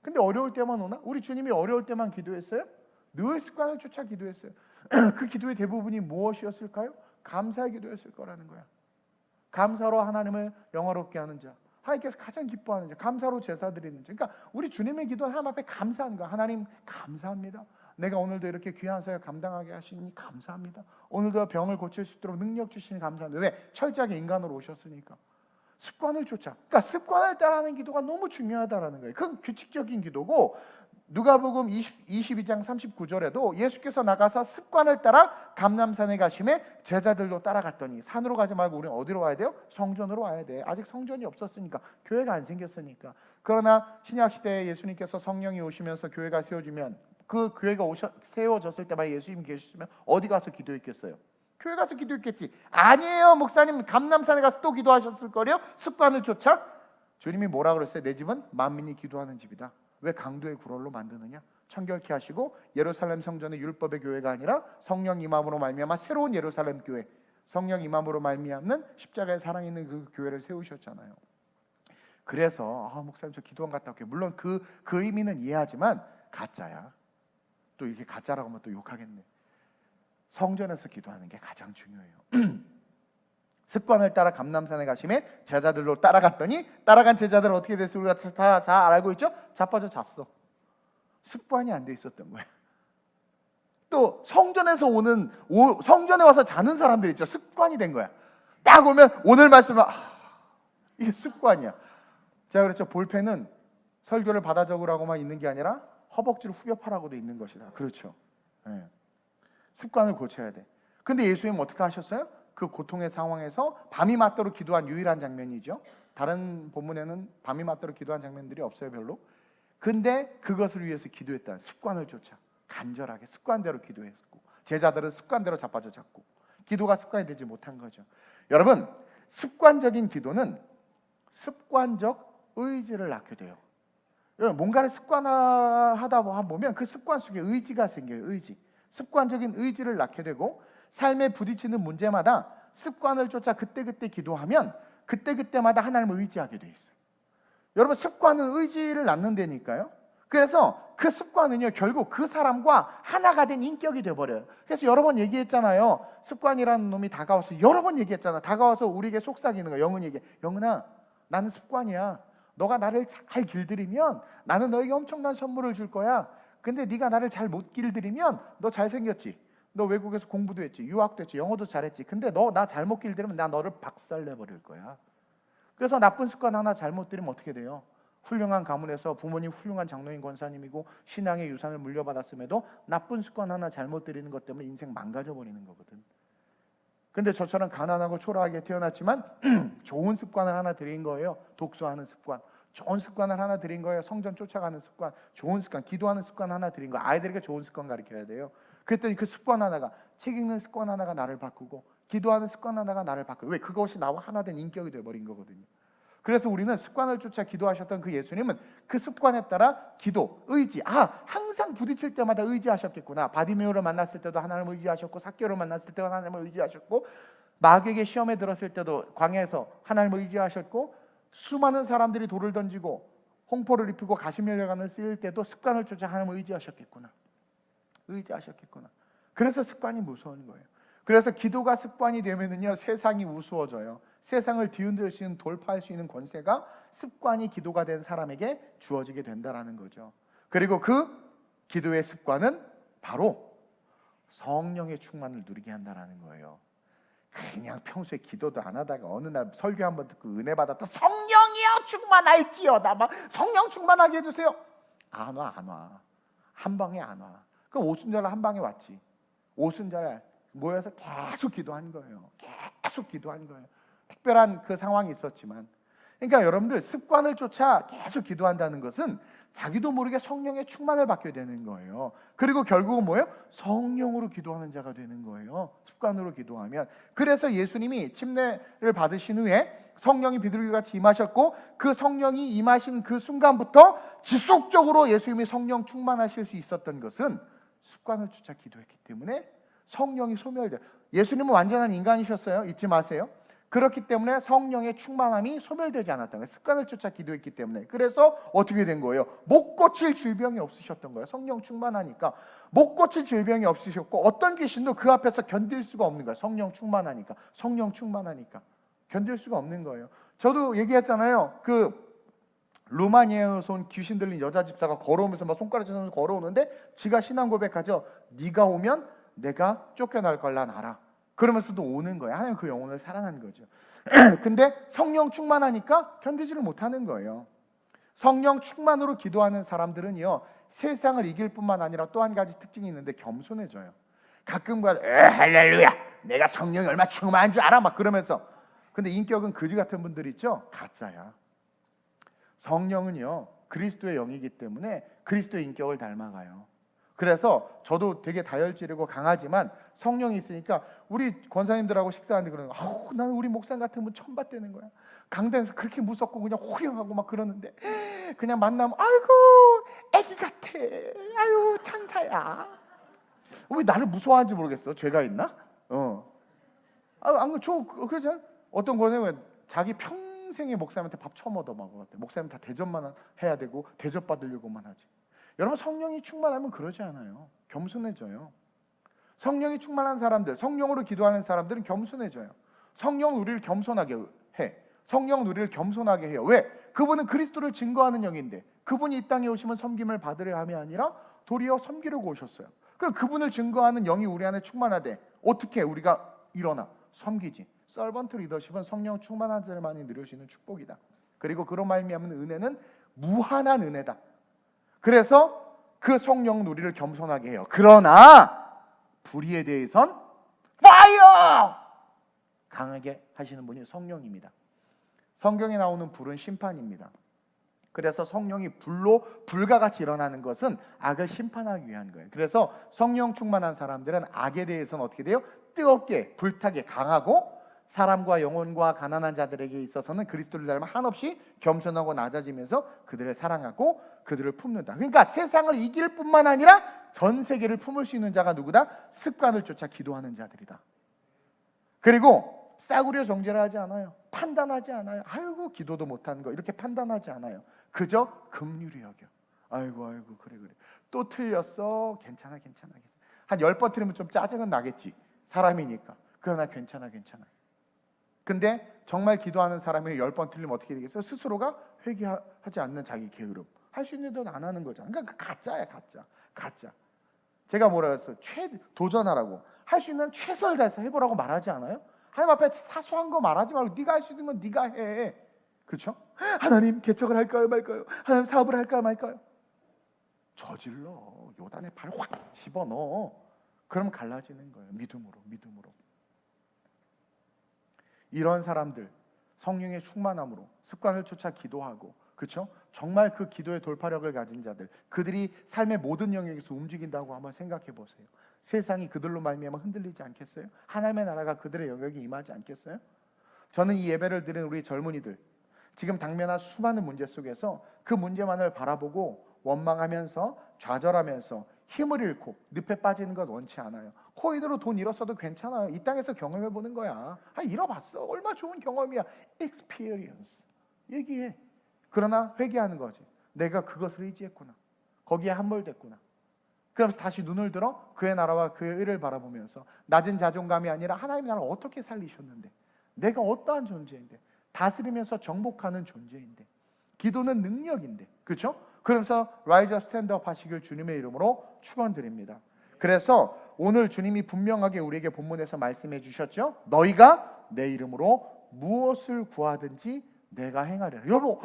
근데 어려울 때만 오나? 우리 주님이 어려울 때만 기도했어요? 늘 습관을 쫓아 기도했어요. 그 기도의 대부분이 무엇이었을까요? 감사의 기도였을 거라는 거야. 감사로 하나님을 영화롭게 하는 자, 하나님께서 가장 기뻐하는 자, 감사로 제사 드리는 자. 그러니까 우리 주님의 기도는 하나님 앞에 감사하는 거야. 하나님 감사합니다. 내가 오늘도 이렇게 귀한 사역 감당하게 하시니 감사합니다. 오늘도 병을 고칠 수 있도록 능력 주시니 감사합니다. 왜? 철저하게 인간으로 오셨으니까. 습관을 쫓아. 그러니까 습관을 따라하는 기도가 너무 중요하다라는 거예요. 그건 규칙적인 기도고, 누가복음 22장 39절에도 예수께서 나가서 습관을 따라 감람산에 가심에 제자들도 따라갔더니, 산으로 가지 말고 우리는 어디로 와야 돼요? 성전으로 와야 돼. 아직 성전이 없었으니까, 교회가 안 생겼으니까. 그러나 신약시대에 예수님께서 성령이 오시면서 교회가 세워지면, 그 교회가 세워졌을 때만 예수님 계시면 어디 가서 기도했겠어요? 교회 가서 기도했겠지. 아니에요, 목사님. 감람산에 가서 또 기도하셨을 거래요. 습관을 쫓아. 주님이 뭐라 그랬어요? 내 집은 만민이 기도하는 집이다. 왜 강도의 구걸로 만드느냐? 청결케 하시고 예루살렘 성전의 율법의 교회가 아니라 성령 임함으로 말미암아 새로운 예루살렘 교회, 성령 임함으로 말미암는 십자가의 사랑 있는 그 교회를 세우셨잖아요. 그래서 목사님 저 기도원 갔다 올게요. 물론 그 의미는 이해하지만 가짜야. 또 이렇게 가짜라고 하면 또 욕하겠네. 성전에서 기도하는 게 가장 중요해요. 습관을 따라 감람산에 가심에 제자들로 따라갔더니, 따라간 제자들은 어떻게 됐어요? 우리가 다 잘 알고 있죠? 자빠져 잤어. 습관이 안 돼 있었던 거예요. 또 성전에서 성전에 와서 자는 사람들 있죠. 습관이 된 거야. 딱 오면 오늘 말씀은 이게 습관이야. 제가 그랬죠. 볼펜은 설교를 받아 적으라고만 있는 게 아니라 허벅지를 후벼파라고도 있는 것이다. 그렇죠. 네. 습관을 고쳐야 돼. 근데 예수님은 어떻게 하셨어요? 그 고통의 상황에서 밤이 맞도록 기도한 유일한 장면이죠. 다른 본문에는 밤이 맞도록 기도한 장면들이 없어요, 별로. 근데 그것을 위해서 기도했다. 습관을 쫓아 간절하게 습관대로 기도했고, 제자들은 습관대로 자빠져 잤고, 기도가 습관이 되지 못한 거죠. 여러분, 습관적인 기도는 습관적 의지를 낳게 돼요. 여러분, 뭔가를 습관화하다 보면 그 습관 속에 의지가 생겨요. 의지. 습관적인 의지를 낳게 되고, 삶에 부딪히는 문제마다 습관을 쫓아 그때그때 기도하면 그때그때마다 하나님을 의지하게 돼 있어요. 여러분, 습관은 의지를 낳는다니까요. 그래서 그 습관은요, 결국 그 사람과 하나가 된 인격이 돼버려요. 그래서 여러 번 얘기했잖아요. 습관이라는 놈이 다가와서, 여러 번 얘기했잖아. 다가와서 우리에게 속삭이는 거야. 영은이에게. 영은아, 나는 습관이야. 너가 나를 잘 길들이면 나는 너에게 엄청난 선물을 줄 거야. 근데 네가 나를 잘 못 길들이면, 너 잘생겼지? 너 외국에서 공부도 했지, 유학도 했지, 영어도 잘했지. 근데 너 나 잘못 길들이면 나 너를 박살내버릴 거야. 그래서 나쁜 습관 하나 잘못 들이면 어떻게 돼요? 훌륭한 가문에서 부모님 훌륭한 장로님 권사님이고 신앙의 유산을 물려받았음에도 나쁜 습관 하나 잘못 들이는 것 때문에 인생 망가져버리는 거거든. 근데 저처럼 가난하고 초라하게 태어났지만 좋은 습관을 하나 들인 거예요. 독서하는 습관. 좋은 습관을 하나 들인 거예요. 성전 쫓아가는 습관. 좋은 습관, 기도하는 습관 하나 들인 거예요. 아이들에게 좋은 습관 가르쳐야 돼요. 그랬더니 그 습관 하나가, 책 읽는 습관 하나가 나를 바꾸고, 기도하는 습관 하나가 나를 바꾸고, 왜? 그것이 나와 하나 된 인격이 되어버린 거거든요. 그래서 우리는 습관을 쫓아 기도하셨던 그 예수님은 그 습관에 따라 기도, 의지, 항상 부딪힐 때마다 의지하셨겠구나. 바디메오를 만났을 때도 하나님을 의지하셨고, 삭개오를 만났을 때도 하나님을 의지하셨고, 마귀에게 시험에 들었을 때도 광야에서 하나님을 의지하셨고, 수많은 사람들이 돌을 던지고 홍포를 입히고 가시면류관을 쓰일 때도 습관을 쫓아 하나님을 의지하셨겠구나. 그래서 습관이 무서운 거예요. 그래서 기도가 습관이 되면은요, 세상이 우스워져요. 세상을 뒤흔들 수 있는, 돌파할 수 있는 권세가 습관이 기도가 된 사람에게 주어지게 된다라는 거죠. 그리고 그 기도의 습관은 바로 성령의 충만을 누리게 한다라는 거예요. 그냥 평소에 기도도 안 하다가 어느 날 설교 한번 듣고 은혜 받았다, 성령이여 충만할지어다, 막 성령 충만하게 해주세요. 안 와. 한 방에 안 와. 그럼 오순절 한 방에 왔지. 오순절 모여서 계속 기도한 거예요. 특별한 그 상황이 있었지만, 그러니까 여러분들 습관을 쫓아 계속 기도한다는 것은 자기도 모르게 성령의 충만을 받게 되는 거예요. 그리고 결국은 뭐예요? 성령으로 기도하는 자가 되는 거예요. 습관으로 기도하면. 그래서 예수님이 침례를 받으신 후에 성령이 비둘기같이 임하셨고, 그 성령이 임하신 그 순간부터 지속적으로 예수님이 성령 충만하실 수 있었던 것은 습관을 쫓아 기도했기 때문에 성령이 소멸돼요. 예수님은 완전한 인간이셨어요. 잊지 마세요. 그렇기 때문에 성령의 충만함이 소멸되지 않았던 거예요. 습관을 쫓아 기도했기 때문에. 그래서 어떻게 된 거예요? 못 고칠 질병이 없으셨던 거예요. 성령 충만하니까 못 고칠 질병이 없으셨고, 어떤 귀신도 그 앞에서 견딜 수가 없는 거예요. 성령 충만하니까 견딜 수가 없는 거예요. 저도 얘기했잖아요. 그 루마니아에서 온 귀신 들린 여자 집사가 걸어오면서 막 손가락 쥐면서 걸어오는데, 지가 신앙 고백하죠. 네가 오면 내가 쫓겨날 걸 난 알아. 그러면서도 오는 거예요. 하나님 그 영혼을 사랑하는 거죠. 근데 성령 충만하니까 견디지를 못하는 거예요. 성령 충만으로 기도하는 사람들은요, 세상을 이길 뿐만 아니라 또 한 가지 특징이 있는데 겸손해져요. 가끔 가다 할렐루야, 내가 성령이 얼마나 충만한 줄 알아, 막 그러면서. 근데 인격은 거지 같은 분들 있죠? 가짜야. 성령은요, 그리스도의 영이기 때문에 그리스도의 인격을 닮아가요. 그래서 저도 되게 다혈질이고 강하지만 성령이 있으니까 우리 권사님들하고 식사하는데 그러는 거야. 나는 우리 목사님 같은 분 처음 봤다는 거야. 강단에서 그렇게 무섭고 그냥 호령하고 막 그러는데, 그냥 만나면 아이고 애기 같아, 아유 천사야. 왜 나를 무서워하는지 모르겠어. 죄가 있나? 그래서 어떤 권사님은 자기 평생에 목사님한테 밥 처음 얻어먹은 것 같아. 목사님 다 대접만 해야 되고 대접 받으려고만 하지. 여러분, 성령이 충만하면 그러지 않아요. 겸손해져요. 성령이 충만한 사람들, 성령으로 기도하는 사람들은 겸손해져요. 성령 우리를 겸손하게 해. 성령 우리를 겸손하게 해요. 왜? 그분은 그리스도를 증거하는 영인데, 그분이 이 땅에 오시면 섬김을 받으려 함이 아니라 도리어 섬기려고 오셨어요. 그럼 그분을 증거하는 영이 우리 안에 충만하되 어떻게 우리가 일어나 섬기지. 서번트 리더십은 성령 충만한 자들만이 누릴 수 있는 축복이다. 그리고 그로 말미암은 은혜는 무한한 은혜다. 그래서 그 성령은 우리를 겸손하게 해요. 그러나 불의에 대해선 파이어! 강하게 하시는 분이 성령입니다. 성경에 나오는 불은 심판입니다. 그래서 성령이 불로 불과 같이 일어나는 것은 악을 심판하기 위한 거예요. 그래서 성령 충만한 사람들은 악에 대해서는 어떻게 돼요? 뜨겁게 불타게 강하고, 사람과 영혼과 가난한 자들에게 있어서는 그리스도를 닮아 한없이 겸손하고 낮아지면서 그들을 사랑하고 그들을 품는다. 그러니까 세상을 이길 뿐만 아니라 전 세계를 품을 수 있는 자가 누구다? 습관을 쫓아 기도하는 자들이다. 그리고 싸구려 정죄를 하지 않아요. 판단하지 않아요. 아이고 기도도 못하는 거 이렇게 판단하지 않아요. 그저 긍휼히 여겨. 아이고 그래 또 틀렸어. 괜찮아. 한 10번 틀리면 좀 짜증은 나겠지. 사람이니까. 그러나 괜찮아. 근데 정말 기도하는 사람이 10번 틀리면 어떻게 되겠어요? 스스로가 회개하지 않는 자기 게으름. 할 수 있는 데는 안 하는 거잖아. 그러니까 가짜야, 가짜. 제가 뭐라 그랬어요? 도전하라고. 할 수 있는 최선을 다해서 해보라고 말하지 않아요? 하나님 앞에 사소한 거 말하지 말고 네가 할 수 있는 건 네가 해. 그렇죠? 하나님 개척을 할까요 말까요? 하나님 사업을 할까요 말까요? 저질러. 요단에 발 확 집어넣어. 그럼 갈라지는 거예요. 믿음으로. 이런 사람들, 성령의 충만함으로 습관을 쫓아 기도하고, 그렇죠? 정말 그 기도의 돌파력을 가진 자들, 그들이 삶의 모든 영역에서 움직인다고 한번 생각해 보세요. 세상이 그들로 말미암아 흔들리지 않겠어요? 하나님의 나라가 그들의 영역에 임하지 않겠어요? 저는 이 예배를 드리는 우리 젊은이들, 지금 당면한 수많은 문제 속에서 그 문제만을 바라보고 원망하면서 좌절하면서 힘을 잃고 늪에 빠지는 건 원치 않아요. 코인으로 돈 잃었어도 괜찮아요. 이 땅에서 경험해 보는 거야. 잃어봤어. 얼마 좋은 경험이야. experience. 얘기해. 그러나 회개하는 거지. 내가 그것을 의지했구나. 거기에 함몰됐구나. 그러면서 다시 눈을 들어 그의 나라와 그의 의를 바라보면서 낮은 자존감이 아니라 하나님의 나라를 어떻게 살리셨는데, 내가 어떠한 존재인데, 다스리면서 정복하는 존재인데, 기도는 능력인데, 그렇죠? 그러면서 rise up, stand up 하시길 주님의 이름으로 축원드립니다. 그래서 오늘 주님이 분명하게 우리에게 본문에서 말씀해 주셨죠. 너희가 내 이름으로 무엇을 구하든지 내가 행하리라. 여러분,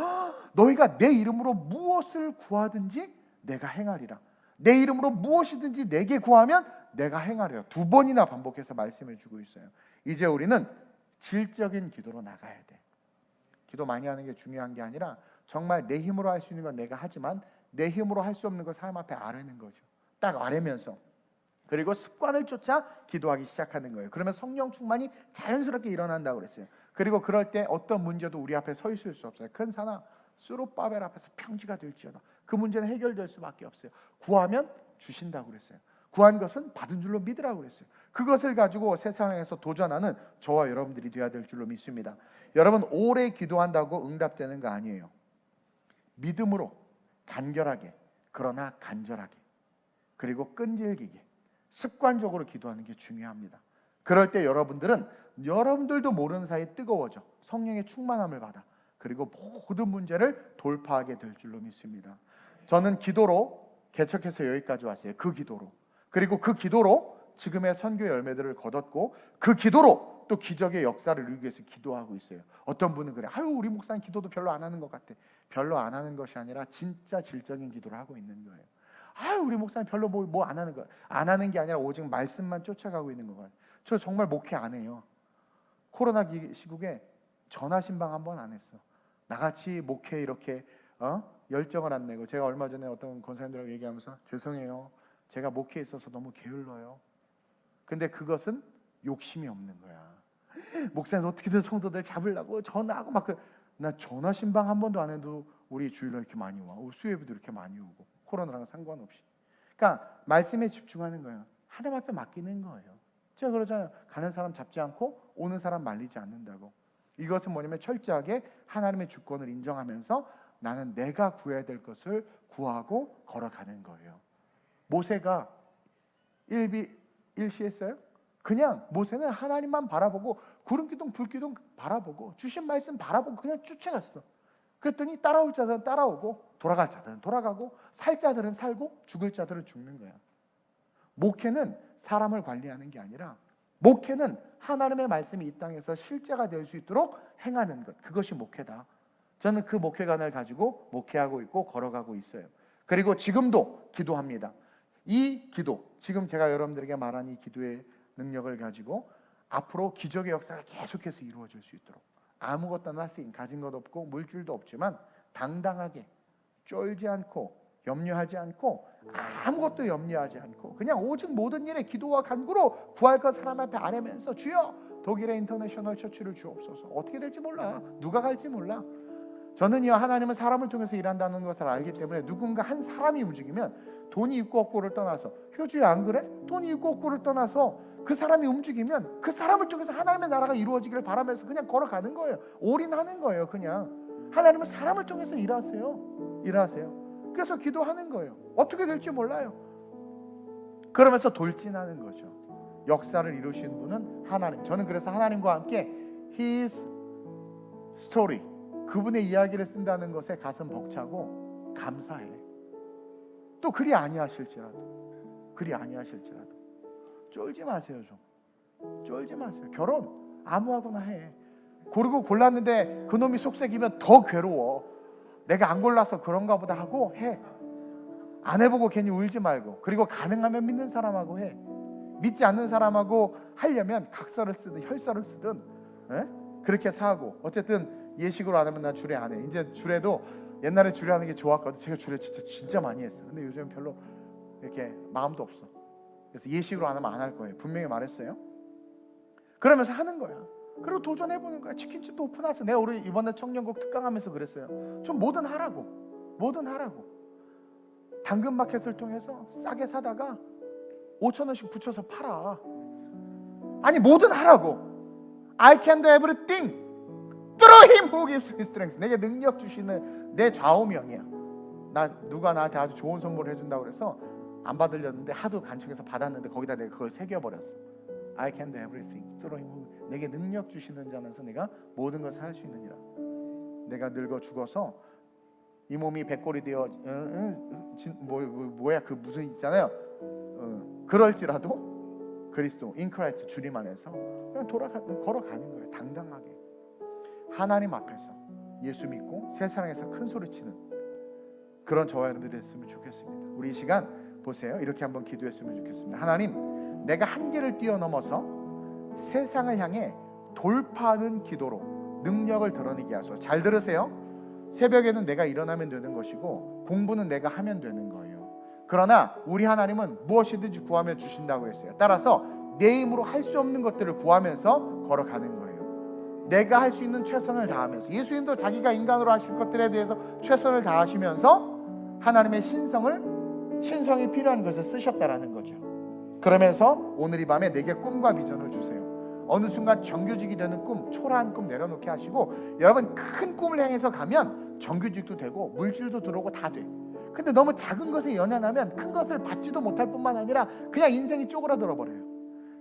너희가 내 이름으로 무엇을 구하든지 내가 행하리라. 내 이름으로 무엇이든지 내게 구하면 내가 행하리라. 2번이나 반복해서 말씀해 주고 있어요. 이제 우리는 질적인 기도로 나가야 돼. 기도 많이 하는 게 중요한 게 아니라 정말 내 힘으로 할 수 있는 건 내가 하지만 내 힘으로 할 수 없는 걸 사람 앞에 아뢰는 거죠. 딱 아뢰면서, 그리고 습관을 쫓아 기도하기 시작하는 거예요. 그러면 성령 충만이 자연스럽게 일어난다고 그랬어요. 그리고 그럴 때 어떤 문제도 우리 앞에 서 있을 수 없어요. 큰 산아 스룹바벨 앞에서 평지가 될지어다. 그 문제는 해결될 수밖에 없어요. 구하면 주신다고 그랬어요. 구한 것은 받은 줄로 믿으라고 그랬어요. 그것을 가지고 세상에서 도전하는 저와 여러분들이 되어야 될 줄로 믿습니다. 여러분, 오래 기도한다고 응답되는 거 아니에요. 믿음으로 간결하게, 그러나 간절하게, 그리고 끈질기게 습관적으로 기도하는 게 중요합니다. 그럴 때 여러분들도 모르는 사이에 뜨거워져 성령의 충만함을 받아, 그리고 모든 문제를 돌파하게 될 줄로 믿습니다. 저는 기도로 개척해서 여기까지 왔어요. 그 기도로. 그리고 그 기도로 지금의 선교 열매들을 거뒀고, 그 기도로 또 기적의 역사를 이루기 위해서 기도하고 있어요. 어떤 분은 그래, 우리 목사님 기도도 별로 안 하는 것 같아. 별로 안 하는 것이 아니라 진짜 질적인 기도를 하고 있는 거예요. 우리 목사님 별로 뭐 안 하는 거야. 안 하는 게 아니라 오직 말씀만 쫓아가고 있는 거예요. 저 정말 목회 안 해요. 코로나 시국에 전화 신방 한 번 안 했어. 나같이 목회 이렇게 열정을 안 내고, 제가 얼마 전에 어떤 권사님들하고 얘기하면서 죄송해요, 제가 목회에 있어서 너무 게을러요. 근데 그것은 욕심이 없는 거야. 목사님 어떻게든 성도들 잡으려고 전화하고 나 전화 신방 한 번도 안 해도 우리 주일날 이렇게 많이 와. 수요예배도 이렇게 많이 오고, 코로나랑 상관없이. 그러니까 말씀에 집중하는 거예요. 하나님 앞에 맡기는 거예요. 제가 그러잖아요. 가는 사람 잡지 않고 오는 사람 말리지 않는다고. 이것은 뭐냐면 철저하게 하나님의 주권을 인정하면서 나는 내가 구해야 될 것을 구하고 걸어가는 거예요. 모세가 일시했어요? 그냥 모세는 하나님만 바라보고 구름기둥 불기둥 바라보고 주신 말씀 바라보고 그냥 쫓아갔어. 그랬더니 따라올 자들은 따라오고 돌아갈 자들은 돌아가고 살 자들은 살고 죽을 자들은 죽는 거야. 목회는 사람을 관리하는 게 아니라 목회는 하나님의 말씀이 이 땅에서 실제가 될 수 있도록 행하는 것, 그것이 목회다. 저는 그 목회관을 가지고 목회하고 있고 걸어가고 있어요. 그리고 지금도 기도합니다. 이 기도, 지금 제가 여러분들에게 말한 이 기도의 능력을 가지고 앞으로 기적의 역사가 계속해서 이루어질 수 있도록, 아무것도 nothing, 가진 것 없고 물질도 없지만 당당하게 쫄지 않고 염려하지 않고 아무것도 염려하지 않고 그냥 오직 모든 일에 기도와 간구로 구할 것 사람 앞에 아뢰면서, 주여 독일의 인터내셔널 처치를 주옵소서. 어떻게 될지 몰라. 누가 갈지 몰라. 저는요, 하나님은 사람을 통해서 일한다는 것을 알기 때문에 누군가 한 사람이 움직이면 돈이 있고 없고를 떠나서, 효주야 안 그래? 돈이 있고 없고를 떠나서 그 사람이 움직이면 그 사람을 통해서 하나님의 나라가 이루어지기를 바라면서 그냥 걸어가는 거예요. 올인하는 거예요. 그냥 하나님은 사람을 통해서 일하세요. 그래서 기도하는 거예요. 어떻게 될지 몰라요. 그러면서 돌진하는 거죠. 역사를 이루신 분은 하나님. 저는 그래서 하나님과 함께 His story, 그분의 이야기를 쓴다는 것에 가슴 벅차고 감사해. 또 그리 아니하실지라도 쫄지 마세요. 좀 쫄지 마세요. 결혼 아무하고나 해. 고르고 골랐는데 그놈이 속색이면 더 괴로워. 내가 안 골라서 그런가 보다 하고 해. 안 해보고 괜히 울지 말고, 그리고 가능하면 믿는 사람하고 해. 믿지 않는 사람하고 하려면 각서를 쓰든 혈서를 쓰든 그렇게 사고. 어쨌든 예식으로 안 하면 난 주례 안 해. 이제 주례도 옛날에 주례하는 게 좋았거든. 제가 주례 진짜 많이 했어요. 근데 요즘 별로 이렇게 마음도 없어. 그래서 예식으로 안 하면 안 할 거예요. 분명히 말했어요. 그러면서 하는 거야. 그리고 도전해보는 거야. 치킨집도 오픈했어. 내가 우리 이번에 청년국 특강하면서 그랬어요. 좀 뭐든 하라고. 당근마켓을 통해서 싸게 사다가 5,000원씩 붙여서 팔아. 아니 뭐든 하라고. I can do everything through him who gives me strength. 내게 능력 주시는 내 좌우명이야. 누가 나한테 아주 좋은 선물을 해준다고 그래서 안 받으려는데 하도 간청해서 받았는데 거기다 내가 그걸 새겨버렸어. I can do everything through him who. 내게 능력 주시는 자라서 내가 모든 것을 할 수 있느니라. 내가 늙어 죽어서 이 몸이 백골이 되어 뭐야 그 무슨 있잖아요. 그럴지라도 그리스도 인크라이스트 주님 안에서 그냥 걸어가는 거예요. 당당하게 하나님 앞에서 예수 믿고 세상에서 큰 소리 치는 그런 저와 여러분들이 됐으면 좋겠습니다. 우리 이 시간 보세요. 이렇게 한번 기도했으면 좋겠습니다. 하나님, 내가 한계를 뛰어넘어서 세상을 향해 돌파하는 기도로 능력을 드러내게 하소서. 잘 들으세요. 새벽에는 내가 일어나면 되는 것이고 공부는 내가 하면 되는 거예요. 그러나 우리 하나님은 무엇이든지 구하면 주신다고 했어요. 따라서 내 힘으로 할 수 없는 것들을 구하면서 걸어가는 거예요. 내가 할 수 있는 최선을 다하면서, 예수님도 자기가 인간으로 하실 것들에 대해서 최선을 다하시면서 하나님의 신성이 필요한 것을 쓰셨다라는 거죠. 그러면서 오늘 이 밤에 내게 꿈과 비전을 주세요. 어느 순간 정규직이 되는 꿈, 초라한 꿈 내려놓게 하시고, 여러분 큰 꿈을 향해서 가면 정규직도 되고 물질도 들어오고 다 돼. 근데 너무 작은 것에 연연하면 큰 것을 받지도 못할 뿐만 아니라 그냥 인생이 쪼그라들어 버려요.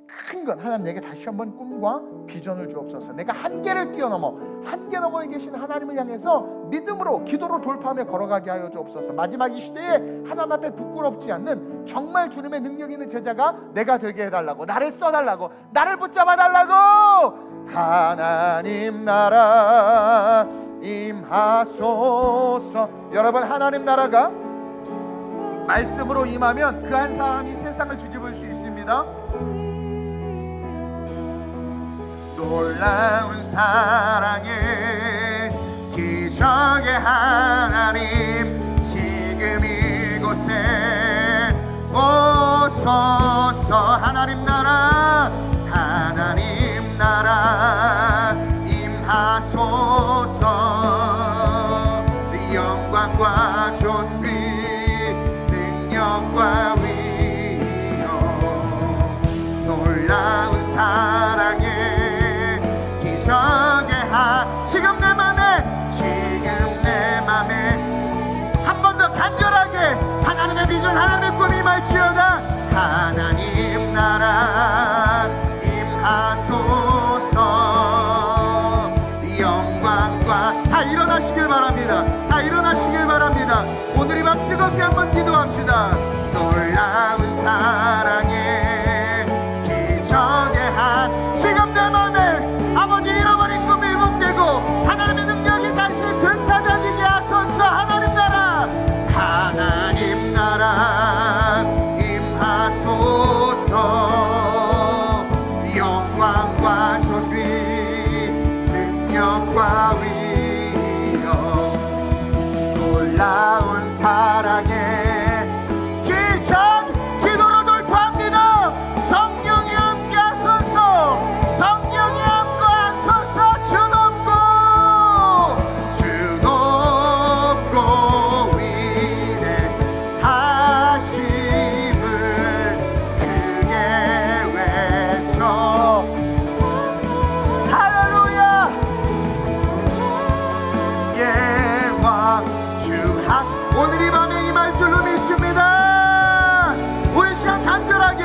큰 것, 하나님 내게 다시 한번 꿈과 비전을 주옵소서. 내가 한계를 뛰어넘어 한계 너머에 계신 하나님을 향해서 믿음으로 기도로 돌파하며 걸어가게 하여 주옵소서. 마지막 이 시대에 하나님 앞에 부끄럽지 않는 정말 주님의 능력 있는 제자가 내가 되게 해달라고, 나를 써달라고, 나를 붙잡아 달라고. 하나님 나라 임하소서. 여러분, 하나님 나라가 말씀으로 임하면 그 한 사람이 세상을 뒤집을 수 있습니다. 놀라운 사랑의 기적의 하나님, 지금 이곳에 오소서. 하나님 나라 임하소서. 영광과 존귀 능력과 위엄, 놀라운 사랑의 기적의 지금 내 맘에 한 번 더 간절하게 하나님의 비전, 하나님의 꿈이 말지어다. 하나님 나라 임하소서. 영광과 다 일어나시길 바랍니다. 다 일어나시길 바랍니다. 오늘 이 밤 뜨겁게 한번 기도합시다. 놀라운 사랑의 기적의 지금 내 맘에 아버지 잃어버린 꿈이 회복되고 하나님의 능력이 다시 되찾아지게 하소서. 하나님 나라 임하소서. 영광과 존귀 능력과 위엄, 놀라운 사랑의 기적, 기도로 돌파합니다. 성령이 함께하소서. 성령이 함께하소서. 주 높고 위대하심을 크게 외쳐 할렐루야. 예와 주하. 오늘 이 밤에 임할 줄로 믿습니다. 우리 시간 간절하게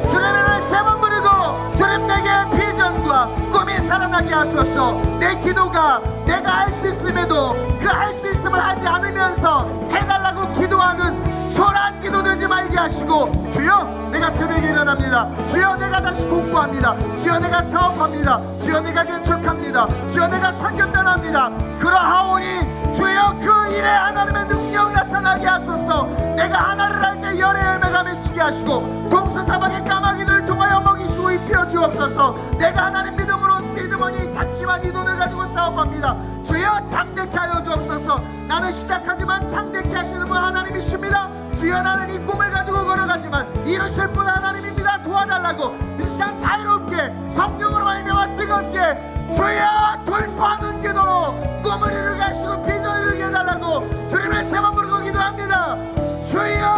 주님의 이름을 세 번 부르고, 주님 내게 비전과 꿈이 살아나게 하소서. 내 기도가 내가 할 수 있음에도 그 할 수 있음을 하지 않으면서 해달라고 기도하는 초라한 기도 되지 말게 하시고, 주여 내가 새벽에 일어납니다. 주여 내가 다시 공부합니다. 주여 내가 사업합니다. 주여 내가 개척합니다. 주여 내가 선교 떠납니다. 그러하오니 주여 그 일에 하나님의 능력 나타나게 하소서. 내가 하나를 할 때 열의 열매가 맺히게 하시고, 동서사방의 까마귀를 통하여 먹이 주의 피워 주옵소서. 내가 하나님 믿음으로 세드머니 작지만 이 돈을 가지고 사업합니다. 주여 장대케 하여 주옵소서. 나는 시작하지만 장대케 하시는 분 하나님이십니다. 주여 나는 이 꿈을 가지고 걸어가지만 이루실 분 하나님입니다. 도와달라고 이 시간 자유롭게 성령으로 말미암아 뜨겁게 주여 돌파하는 기도로 꿈을 이루게 하시고 비전을 이루게 해달라고 주님의 세번 부르고 기도합니다. 주여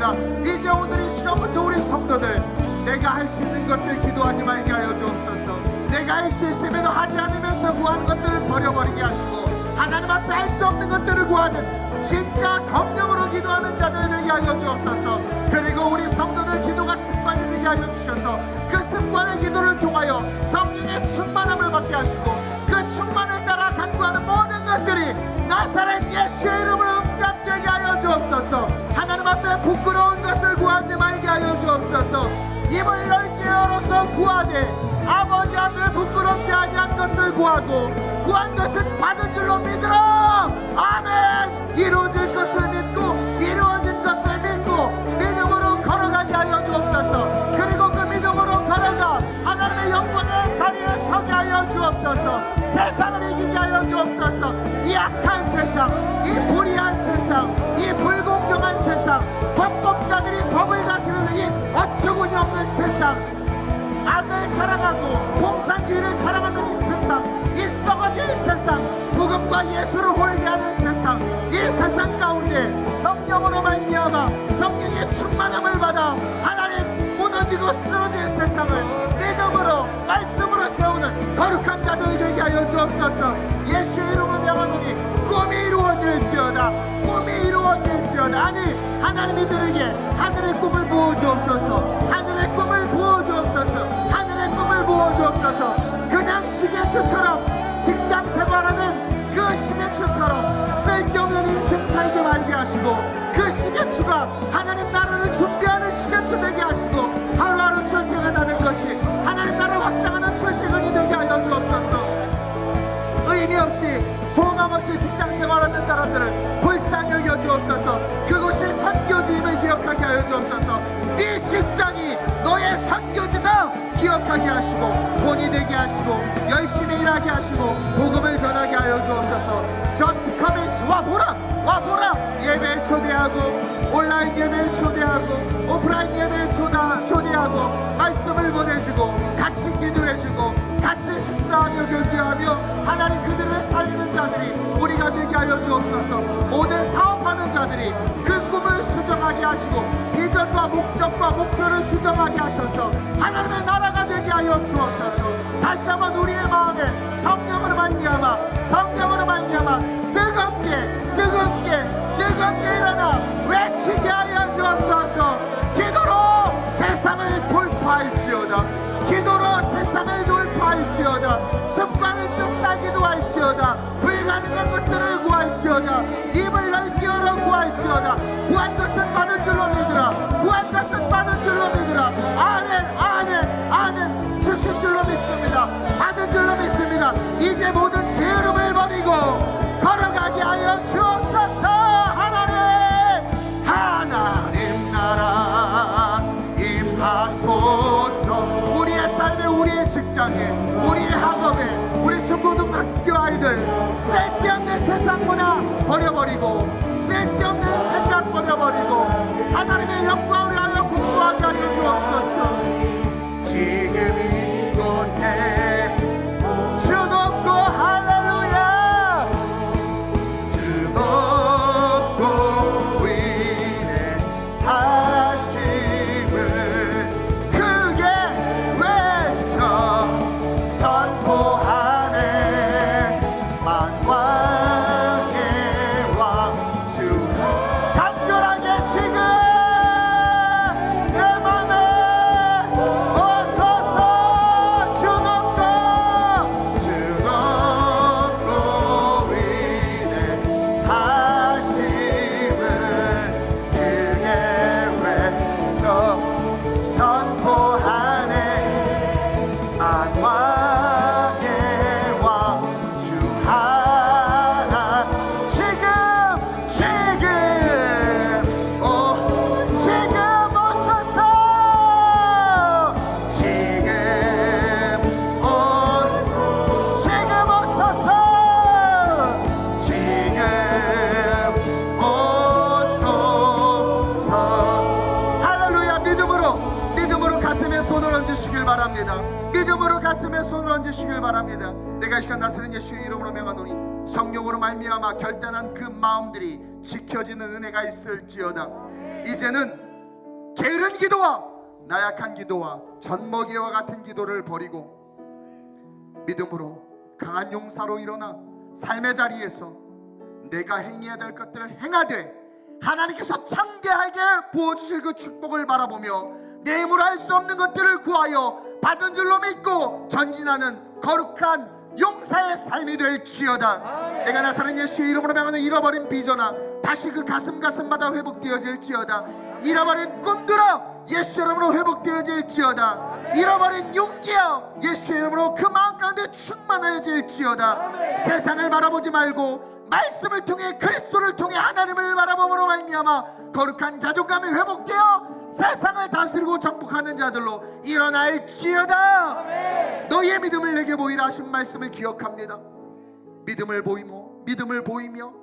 기도합니다. 이제 오늘 이 시간부터 우리 성도들 내가 할 수 있는 것들 기도하지 말게 하여 주옵소서. 내가 할 수 있음에도 하지 않으면서 구하는 것들을 버려버리게 하시고 하나님 앞에 할 수 없는 것들을 구하는 진짜 성령으로 기도하는 자들 되게 하여 주옵소서. 그리고 우리 성도들 기도가 습관이 되게 하여 주셔서 그 습관의 기도를 통하여 성령의 충만함을 받게 하시고 그 충만을 따라 간구하는 모든 것들이 나사렛 예수의 이름으로 응답되게 하여 주옵소서. 하나님 앞에 부끄러운 것을 구하지 말게 하여 주옵소서. 입을 넓게 열어서 구하되 아버지 앞에 부끄럽게 하지 않은 것을 구하고 구한 것은 받은 줄로 믿으라. 아멘. 이루어질 것을 믿고 이루어진 것을 믿고 믿음으로 걸어가게 하여 주옵소서. 그리고 그 믿음으로 걸어가 하나님의 영광의 자리에 서게 하여 주옵소서. 세상을 이기게 하여 주옵소서. 이 악한 세상, 이 불의한 세상, 이 불공정한 세상, 법법자들이 법을 다스리는 이 어처구니 없는 세상, 악을 사랑하고 공산주의를 사랑하는 이 세상, 이 썩어진 이 세상, 복음과 예수를 홀게하는 세상, 이 세상 가운데 성령으로 말미암아 성령의 충만함을 받아 하나님 무너지고 쓰러진 세상을 믿음으로 말씀으로 세우는 거룩한 자들 되게 하여 주옵소서. 예수의 이름으로 명하노니 꿈이 이루어질지어다. 꿈이 이루어질지어다. 아니 하나님 이들에게 하늘의 꿈을 부어주옵소서. 하늘의 꿈을 부어주옵소서. 하늘의 꿈을 부어주옵소서. 그냥 시계추처럼 직장 생활하는 그 시계추처럼 쓸데없는 인생 살게 말게 하시고 그 시계추가 하나님 나라를 준비하는 시계추 되게 하시고 하루하루 출퇴근하는 것이 하나님 나라를 확장하는 출퇴근이 되게 하여 주옵소서. 의미 없이 소망 없이 직장 생활하는 사람들을 불쌍히 여겨 주옵소서. 그곳이 선교지임을 기억하게 하여 주옵소서. 네 직장이 너의 선교지다 기억하게 하시고 본이 되게 하시고 열심히 일하게 하시고 복음을 전하게 하여 주옵소서. Just come in. 와 보라 예배에 초대하고 온라인 예배에 초대하고 오프라인 예배에 초대하고 말씀을 보내주고 같이 기도해주고 같이 식사하며 교제하며 하나님 그들을 살리는 자들이 우리가 되게 하여 주옵소서. 모든 사업하는 자들이 그 꿈을 수정하게 하시고 비전과 목적과 목표를 수정하게 하셔서 하나님의 나라가 되게 하여 주옵소서. 다시 한번 우리의 마음에 성령으로 말미암아 뜨겁게 일어나 외치게 하여 주옵소서. 기도로 세상을 돌파할지어다. 기도로 세상을 돌파할지어다. 습관을 쫓아기도 할지어다. 불가능한 것들을 구할지어다. 입을 넓게 열어 구할지어다. 구한 것은 받은 줄로 믿으라. 구한 것은 받은 줄로 믿으라. 아멘. 주신 줄로 믿습니다. 받은 줄로 믿습니다. 이제 모든 게으름을 버리고 걸어가게 하여 주옵소서. 하나님 나라 임하소서. 우리의 삶에 우리의 직장에 우리의 학업에 우리 중고등학교 아이들 쓸데없는 세상 문화 버려버리고 쓸데없는 생각 버려버리고 하나님의 영광을 위하여 공부하게 하여 주옵소서. 지금 이곳에 주 높고 할렐루야 주 높고 위대하심을 크게 외쳐 선포하네. 만왕의 왕 주 간절하게 지금 내 맘에 오소서. 주 높고 위대하심을 크게 외쳐 선포하네. 만왕의 왕 주 하나 지금 오소서. 지금 오소서. 할렐루야. 믿음으로 가슴에 손을 얹으시길 바랍니다. 믿음으로 가슴에 손을 얹으시길 바랍니다. 내가 이 시간 나서는 예수의 이름으로 명하노니 성령으로 말미암아 결단한 그 마음들이 지켜지는 은혜가 있을지어다. 이제는 게으른 기도와 나약한 기도와 젖먹이와 같은 기도를 버리고 믿음으로 강한 용사로 일어나 삶의 자리에서 내가 행해야 될 것들을 행하되 하나님께서 창대하게 부어주실 그 축복을 바라보며 내 힘으로 할 수 없는 것들을 구하여 받은 줄로 믿고 전진하는 거룩한 용사의 삶이 될지어다. 내가 나사렛 예수의 이름으로 명하는 잃어버린 비전아 다시 그 가슴마다 회복되어질지어다. 잃어버린 꿈들아 예수 이름으로 회복되어질지어다. 잃어버린 용기야 예수의 이름으로 그 마음 가운데 충만해질지어다. 세상을 바라보지 말고 말씀을 통해 그리스도를 통해 하나님을 바라봄으로 말미암아 거룩한 자존감이 회복되어 세상을 다스리고 정복하는 자들로 일어날지어다. 너희의 믿음을 내게 보이라 하신 말씀을 기억합니다. 믿음을 보이며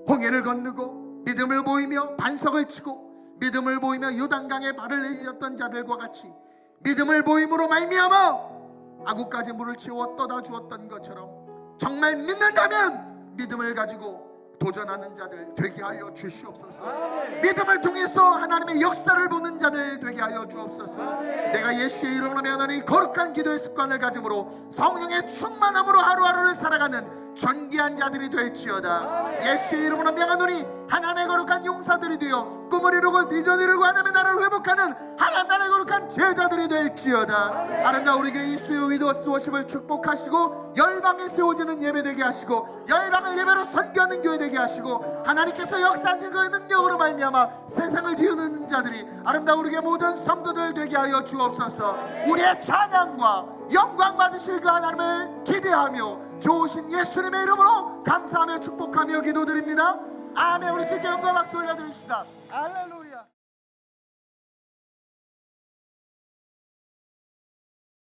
홍해를 건너고 믿음을 보이며 반석을 치고 믿음을 보이며 요단강에 발을 내딛었던 자들과 같이 믿음을 보임으로 말미암아 아구까지 물을 채워 떠다 주었던 것처럼 정말 믿는다면 믿음을 가지고 도전하는 자들 되게 하여 주시옵소서. 믿음을 통해서 하나님의 역사를 보는 자들 되게 하여 주옵소서. 내가 예수의 이름으로 명하노니 거룩한 기도의 습관을 가짐으로 성령의 충만함으로 하루하루를 살아가는 존귀한 자들이 될지어다. 예수의 이름으로 명하노니 하나님의 거룩한 용사들이 되어 꿈을 이루고 비전을 이루고 하나님의 나라를 회복하는 하나님 나라의 거룩한 제자들이 될지어다. 아름다운 우리 교회 이 수요 위도스 워십을 축복하시고 열방에 세워지는 예배 되게 하시고 열방을 예배로 선교하는 교회 되게 하시고 하나님께서 역사하신 그 능력으로 말미암아 세상을 뒤우는 자들이 아름다운 우리 교회 모든 성도들 되게 하여 주옵소서. 우리의 찬양과 영광 받으실 그 하나님을 기대하며 좋으신 예수님의 이름으로 감사하며 축복하며 기도드립니다. 아멘. 우리 주께 영광 박수 올려드립시다. 할렐루야.